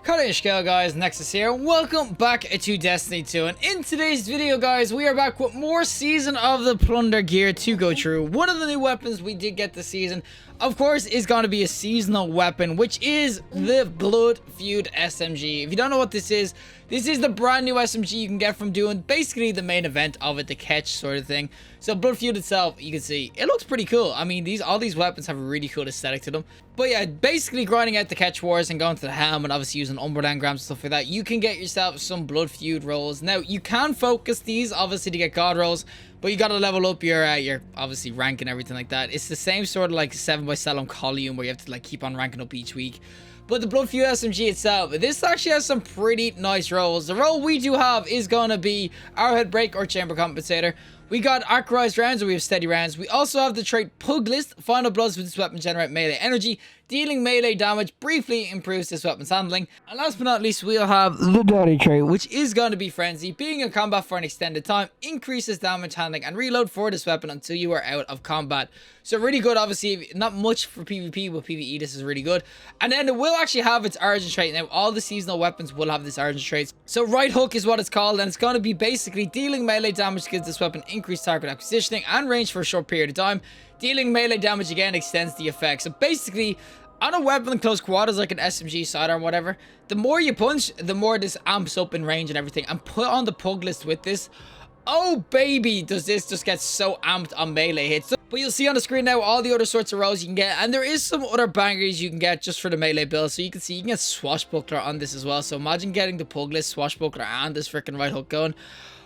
Hello guys, Nexas here, and welcome back to Destiny 2, and in today's video guys, we are back with more Season of the Plunder gear to go through. One of the new weapons we did get this season, of course, is going to be a seasonal weapon, which is the Blood Feud SMG. If you don't know what this is the brand new SMG you can get from doing basically the main event of it, the catch sort of thing. So Blood Feud itself, you can see, it looks pretty cool. I mean, all these weapons have a really cool aesthetic to them. But yeah, basically grinding out the catch wars and going to the helm and obviously using Umber engrams and stuff like that, you can get yourself some Blood Feud rolls. Now, you can focus these, obviously, to get God rolls, but you gotta level up your obviously rank and everything like that. It's the same sort of like 7x7 column where you have to like keep on ranking up each week. But the Blood Feud SMG itself, this actually has some pretty nice rolls. The roll we do have is gonna be Arrowhead Break or Chamber Compensator. We got Archerized rounds, or we have steady rounds. We also have the trait Pug List. Final blows with this weapon generate melee energy. Dealing melee damage briefly improves this weapon's handling. And last but not least, we'll have the Daddy trait, which is going to be Frenzy. Being in combat for an extended time increases damage handling and reload for this weapon until you are out of combat. So really good, obviously. Not much for PvP, but PvE this is really good. And then it will actually have its origin trait. Now, all the seasonal weapons will have this origin trait. So right hook is what it's called, and it's going to be basically dealing melee damage gives this weapon increased target acquisitioning and range for a short period of time. Dealing melee damage again extends the effect. So basically, on a weapon in close quarters like an SMG, sidearm, whatever, the more you punch, the more this amps up in range and everything. And put on the Pug List with this, oh baby, does this just get so amped on melee hits. But you'll see on the screen now all the other sorts of rolls you can get, and there is some other bangers you can get just for the melee build. So you can see you can get Swashbuckler on this as well. So imagine getting the Pug List, Swashbuckler, and this freaking right hook going.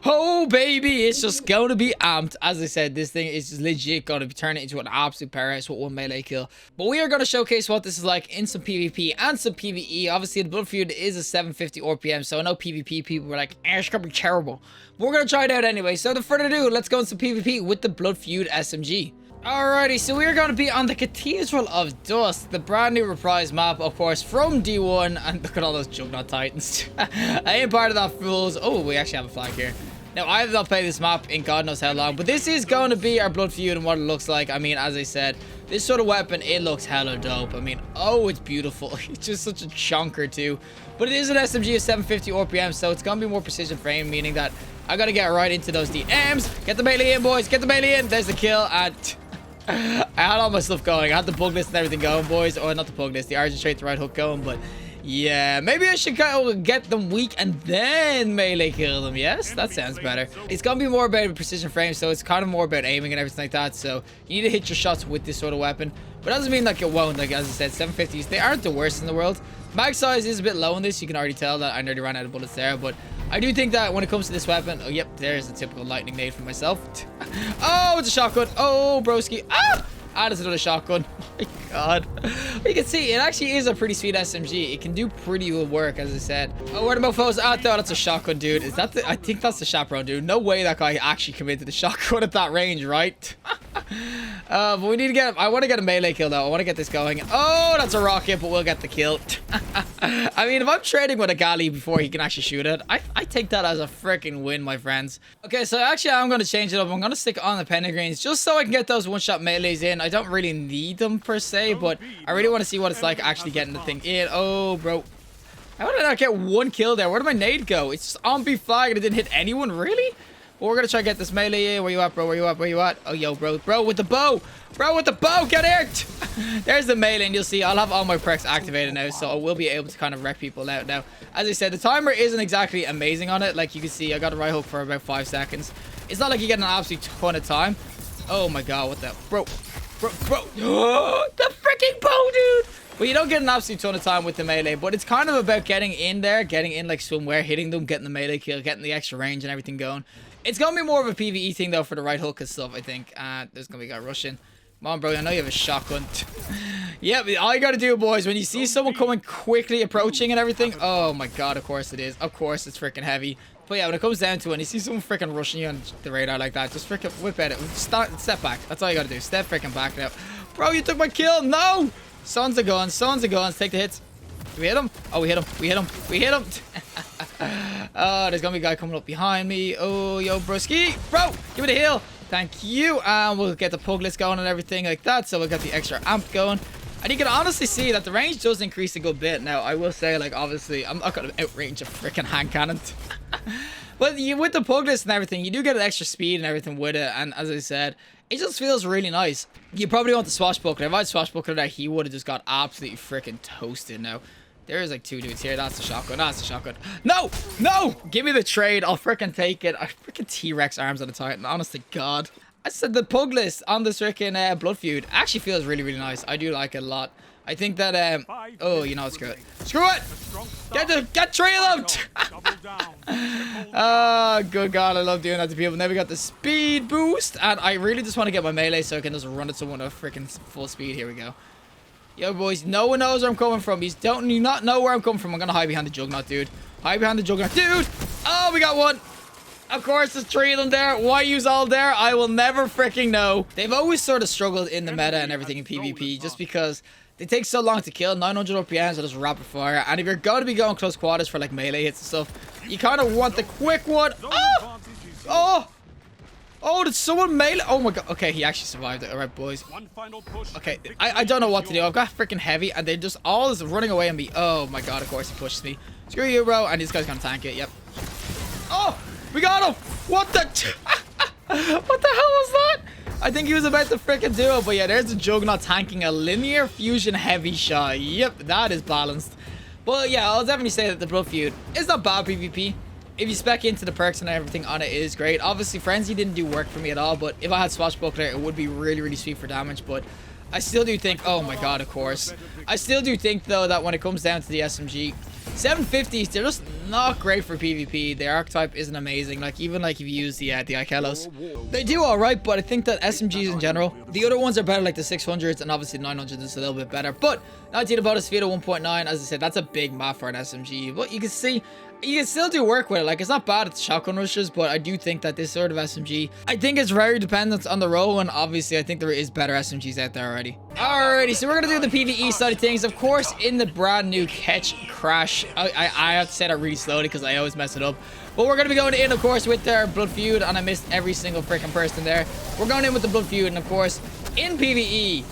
Oh baby, it's just going to be amped. As I said, this thing is just legit going to be turning into an absolute powerhouse with one melee kill. But we are going to showcase what this is like in some PvP and some PvE. Obviously, the Blood Feud is a 750 RPM, so I know PvP people were like, it's going to be terrible. But we're going to try it out anyway. So without further ado, let's go into PvP with the Blood Feud SMG. Alrighty, so we're going to be on the Cathedral of Dust, the brand new reprise map, of course, from D1. And look at all those Juggernaut Titans. I ain't part of that, fools. Oh, we actually have a flag here. Now, I have not played this map in God knows how long, but this is going to be our Blood Feud and what it looks like. I mean, as I said, this sort of weapon, it looks hella dope. I mean, oh, it's beautiful. It's just such a chonker too. But it is an SMG of 750 RPM, so it's going to be more precision frame, meaning that I got to get right into those DMs. Get the melee in, boys. Get the melee in. There's the kill, and I had all my stuff going. I had the Pug List and everything going, boys. Or not the Pug List, the origin trait, the right hook going, but yeah, maybe I should get them weak and then melee kill them. Yes, that sounds better. It's gonna be more about precision frame, so it's kind of more about aiming and everything like that. So you need to hit your shots with this sort of weapon, but that doesn't mean like it won't. Like as I said, 750s, they aren't the worst in the world. Mag size is a bit low in this. You can already tell that I nearly ran out of bullets there, but I do think that when it comes to this weapon, oh yep, there's a typical lightning nade for myself. Oh, it's a shotgun. Oh, broski. Ah! Ah, there's another shotgun. Oh my god. You can see, it actually is a pretty sweet SMG. It can do pretty good work, as I said. Oh, where the mofos? Ah, no, that's a shotgun, dude. Is that the... I think that's the chaperone, dude. No way that guy actually committed the shotgun at that range, right? But we need to get... I want to get a melee kill, though. I want to get this going. Oh, that's a rocket, but we'll get the kill. I mean, if I'm trading with a galley before he can actually shoot it, I take that as a freaking win, my friends. Okay, so actually, I'm going to change it up. I'm going to stick on the Pentagreens just so I can get those one-shot melees in. I don't really need them per se, but I really want to see what it's like actually getting the thing in. Oh, bro. How did I not get one kill there? Where did my nade go? It's just on B flag and it didn't hit anyone, really? Well, we're going to try to get this melee in. Where you at, bro? Where you at? Where you at? Oh, yo, bro. Bro, with the bow. Bro, with the bow. Get it. There's the melee, and you'll see I'll have all my perks activated now, so I will be able to kind of wreck people out now. As I said, the timer isn't exactly amazing on it. Like you can see, I got a right hook for about 5 seconds. It's not like you get an absolute ton of time. Oh, my God. What the... Bro. Oh, the freaking bow, dude. But you don't get an absolute ton of time with the melee, but it's kind of about getting in there, getting in like somewhere, hitting them, getting the melee kill, getting the extra range and everything going. It's going to be more of a PvE thing, though, for the right hook and stuff, I think. There's going to be a guy rushing. Come on, bro. I know you have a shotgun. Yep, all you got to do, boys, when you see someone coming quickly approaching and everything. Oh, my God, of course it is. Of course it's freaking heavy. But yeah, when it comes down to it, and you see someone freaking rushing you on the radar like that, just freaking whip at it. Step back. That's all you got to do. Step freaking back now. Bro, you took my kill. No! Sons of guns. Sons of guns. Take the hits. Do we hit him? Oh, we hit him. We hit him. We hit him. Oh, there's going to be a guy coming up behind me. Oh, yo, broski. Bro, give me the heal. Thank you. And we'll get the Pug List going and everything like that. So we'll get the extra amp going. And you can honestly see that the range does increase a good bit. Now, I will say, like, obviously, I'm not going to outrange a freaking hand cannon. But with the pugless and everything, you do get an extra speed and everything with it. And as I said, it just feels really nice. You probably want the swashbuckler. If I had swashbuckler there, he would have just got absolutely freaking toasted now. There's like 2 dudes here. That's a shotgun. That's a shotgun. No! No! Give me the trade. I'll freaking take it. I freaking T-Rex arms on a Titan. Honest to God. I said the pugless on this freaking Blood Feud actually feels really, really nice. I do like it a lot. I think that, oh, you know, screw it. Screw it! Get trail out! Oh, good God, I love doing that to people. Now we got the speed boost, and I really just want to get my melee so I can just run at someone at freaking full speed. Here we go. Yo, boys, no one knows where I'm coming from. You not know where I'm coming from. I'm gonna hide behind the Juggernaut, dude. Hide behind the Juggernaut, dude! Oh, we got one! Of course, there's 3 of them there. Why use all there? I will never freaking know. They've always sort of struggled in the meta and everything in PvP just because they take so long to kill. 900 RPMs are just rapid fire. And if you're going to be going close quarters for like melee hits and stuff, you kind of want the quick one. Oh! Oh! Oh, did someone melee? Oh my God. Okay, he actually survived it. All right, boys. Okay, I don't know what to do. I've got freaking heavy and they just all is running away on me. Oh my God, of course he pushes me. Screw you, bro. And this guy's going to tank it. Yep. Oh! We got him! What the... what the hell was that? I think he was about to freaking do it. But yeah, there's the Juggernaut tanking a linear fusion heavy shot. Yep, that is balanced. But yeah, I'll definitely say that the Blood Feud is not bad PvP. If you spec into the perks and everything on it, it is great. Obviously, Frenzy didn't do work for me at all. But if I had Swashbuckler, it would be really, really sweet for damage. But I still do think... Oh my God, of course. I still do think, though, that when it comes down to the SMG... 750s, they're just not great for PvP. The archetype isn't amazing. Like, even like if you use the Ikelos, they do alright, but I think that SMGs in general, the other ones are better, like the 600s, and obviously the 900s is a little bit better. But 19 bonus speed of 1.9, as I said, that's a big map for an SMG. But you can see, you can still do work with it. Like, it's not bad at shotgun rushes, but I do think that this sort of SMG, I think it's very dependent on the role, and obviously I think there is better SMGs out there already. Alrighty, so we're gonna do the PvE side of things. Of course, in the brand new Ketchcrash, I have to say that really slowly because I always mess it up. But we're gonna be going in, of course, with their Blood Feud, and I missed every single freaking person there. We're going in with the Blood Feud, and of course, in PvE,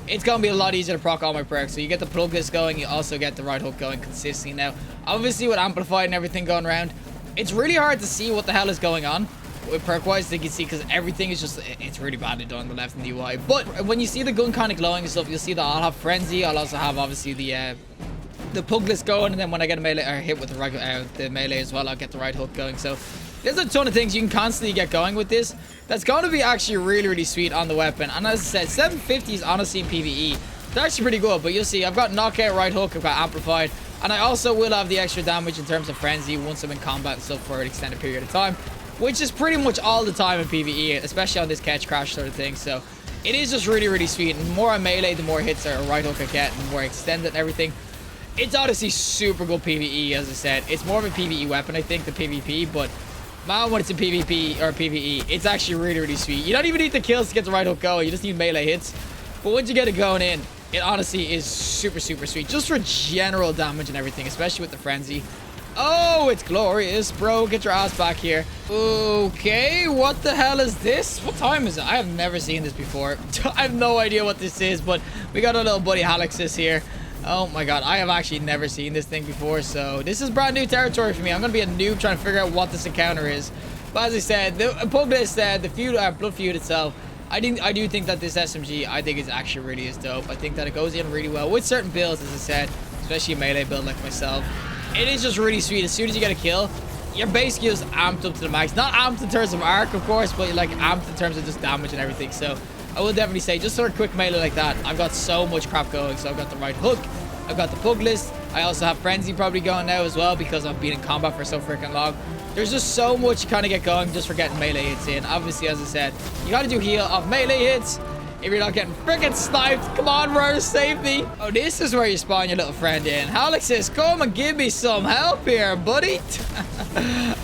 it's gonna be a lot easier to proc all my perks. So you get the plugless going, you also get the right hook going consistently. Now, obviously with amplified and everything going around, it's really hard to see what the hell is going on with perk wise. You can see because everything is just, it's really badly done on the left and the UI. But when you see the gun kind of glowing and stuff, you'll see that I'll have Frenzy. I'll also have obviously the pugless going, and then when I get a melee or hit with the melee as well, I'll get the right hook going. So there's a ton of things you can constantly get going with this. That's going to be actually really, really sweet on the weapon. And as I said, 750s honestly in PvE, they're actually pretty good. But you'll see, I've got knockout, right hook, I've got amplified, and I also will have the extra damage in terms of frenzy once I'm in combat and stuff for an extended period of time, which is pretty much all the time in PvE, especially on this Ketchcrash sort of thing. So it is just really, really sweet. And the more I melee, the more hits or right hook I get, and the more I extend it and everything. It's honestly super good PvE, as I said. It's more of a PvE weapon, I think, than PvP, but man, when it's in PvP or PvE, it's actually really, really sweet. You don't even need the kills to get the right hook going. You just need melee hits. But once you get it going in, it honestly is super, super sweet. Just for general damage and everything, especially with the frenzy. Oh, it's glorious, bro. Get your ass back here. Okay, what the hell is this? What time is it? I have never seen this before. I have no idea what this is, but we got our little buddy Alexis here. Oh my God, I have actually never seen this thing before, so this is brand new territory for me. I'm gonna be a noob trying to figure out what this encounter is. But as I said, the pugless, the feud, Blood Feud itself, I do think that this SMG, I think is actually really is dope. I think that it goes in really well with certain builds, as I said, especially a melee build like myself. It is just really sweet. As soon as you get a kill, you're basically just amped up to the max. Not amped in terms of arc, of course, but like amped in terms of just damage and everything. So I will definitely say, just for a quick melee like that, I've got so much crap going. So I've got the right hook, I've got the pugless, I also have frenzy probably going now as well because I've been in combat for so freaking long. There's just so much you kind of get going just for getting melee hits in. Obviously, as I said, you got to do heal off melee hits if you're not getting freaking sniped. Come on, Rose, save me. Oh, this is where you spawn your little friend in. Alexis, come and give me some help here, buddy.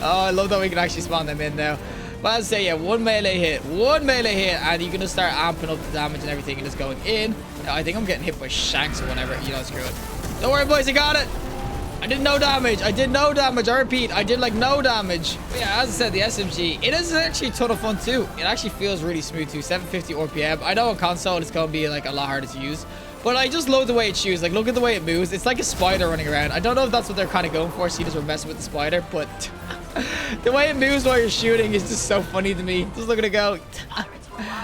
Oh, I love that we can actually spawn them in now. But as I say, yeah, one melee hit, and you can just start amping up the damage and everything and just going in. I think I'm getting hit by shanks or whatever. You know, screw it. Don't worry, boys, I got it. I did no damage. I did no damage. I repeat, I did like no damage. But yeah, as I said, the SMG, it is actually a ton of fun too. It actually feels really smooth too. 750 RPM. I know on console it's going to be like a lot harder to use. But I just love the way it shoots. Like, look at the way it moves. It's like a spider running around. I don't know if that's what they're kind of going for. See, we're messing with the spider, but the way it moves while you're shooting is just so funny to me. Just look at it go.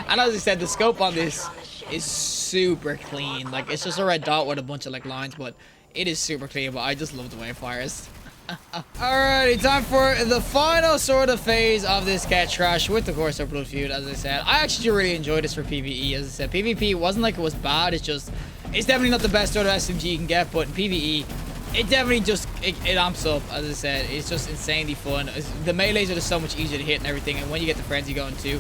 And as I said, the scope on this is super clean. Like, it's just a red dot with a bunch of like lines, but it is super clean. But I just love the way it fires. Alrighty, time for the final sort of phase of this Ketchcrash with, of course, our Blood Feud. As I said, I actually really enjoyed this for PvE. As I said, PvP wasn't like it was bad. It's definitely not the best sort of SMG you can get, but in PvE, it definitely just it amps up. As I said, it's just insanely fun. The melees are just so much easier to hit and everything, and when you get the frenzy going too,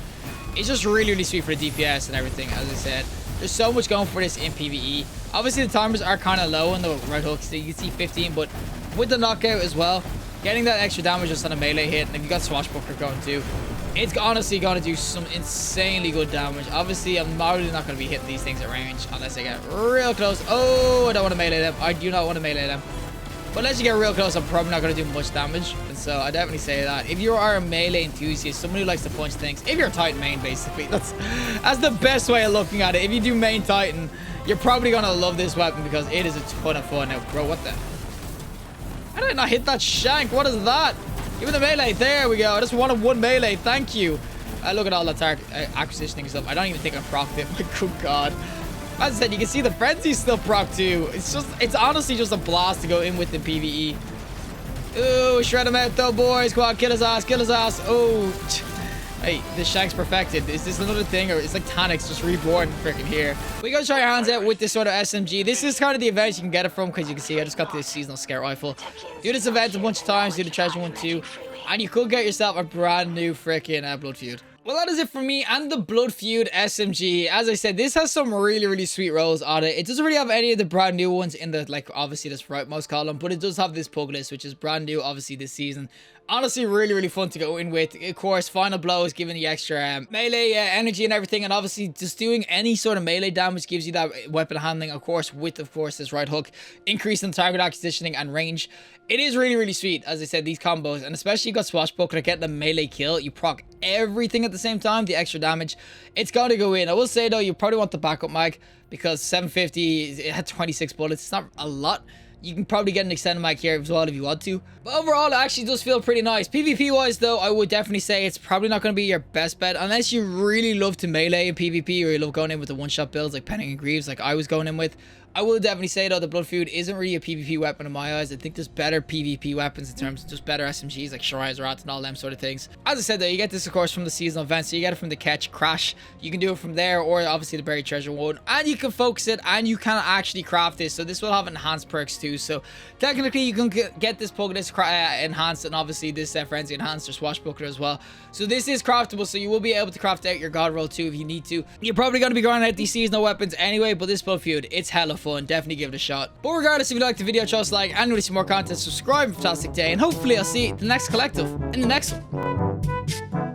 it's just really, really sweet for the DPS and everything. As I said, there's so much going for this in PvE. Obviously, the timers are kind of low on the right hook, so you can see 15, but with the knockout as well, getting that extra damage just on a melee hit, and if you got Swashbuckler going too, it's honestly going to do some insanely good damage. Obviously, I'm probably not going to be hitting these things at range unless I get real close. Oh, I don't want to melee them. I do not want to melee them. But unless you get real close, I'm probably not going to do much damage. And so I definitely say that. If you are a melee enthusiast, someone who likes to punch things, if you're a Titan main, basically, that's the best way of looking at it. If you do main Titan, you're probably going to love this weapon because it is a ton of fun. Now, bro, what the... How did I not hit that shank? What is that? Give me the melee. There we go. I just wanted one melee. Thank you. Look at all that acquisitioning stuff. I don't even think I procced it. My good God. As I said, you can see the frenzy still proc too. It's honestly just a blast to go in with the PvE. Ooh, shred him out though, boys. Come on, kill his ass. Kill his ass. Oh. Hey, this shank's perfected. Is this another thing, or it's like Tanix just reborn freaking here? We gotta try our hands out with this sort of SMG. This is kind of the event you can get it from, because you can see I just got this seasonal scout rifle. Do this event a bunch of times, do the treasure one too, and you could get yourself a brand new freaking Blood Feud. Well, that is it for me and the Blood Feud SMG. As I said, this has some really, really sweet rolls on it. It doesn't really have any of the brand new ones in the, like, obviously this rightmost column, but it does have this Puglet, which is brand new, obviously, this season. Honestly, really, really fun to go in with. Of course, final blow is giving the extra melee energy and everything, and obviously just doing any sort of melee damage gives you that weapon handling, of course, with, of course, this right hook, increase in target acquisitioning and range. It is really, really sweet, as I said, these combos, and especially you got Swashbuckler, get the melee kill, you proc everything at the same time, the extra damage, it's got to go in. I will say, though, you probably want the backup mag, because 750, it had 26 bullets, it's not a lot. You can probably get an extended mag here as well if you want to. But overall, it actually does feel pretty nice. PvP wise though, I would definitely say it's probably not going to be your best bet. Unless you really love to melee in PvP, or you love going in with the one-shot builds like Penning and Greaves like I was going in with. I will definitely say though, the Blood Feud isn't really a PvP weapon in my eyes. I think there's better PvP weapons in terms of just better SMGs like Shariah's Wrath and all them sort of things. As I said though, you get this of course from the seasonal event, so you get it from the Ketchcrash. You can do it from there, or obviously the Buried Treasure one, and you can focus it, and you can actually craft this. So this will have enhanced perks too. So technically you can get this Puglet enhanced, and obviously this Frenzy enhanced or Swashbuckler as well. So this is craftable, so you will be able to craft out your God roll too if you need to. You're probably going to be grinding out these seasonal weapons anyway, but this Blood Feud, it's hella fun. Definitely give it a shot. But regardless, if you liked the video, just like, and want to see more content, subscribe. Fantastic day, and hopefully I'll see the next collective in the next one.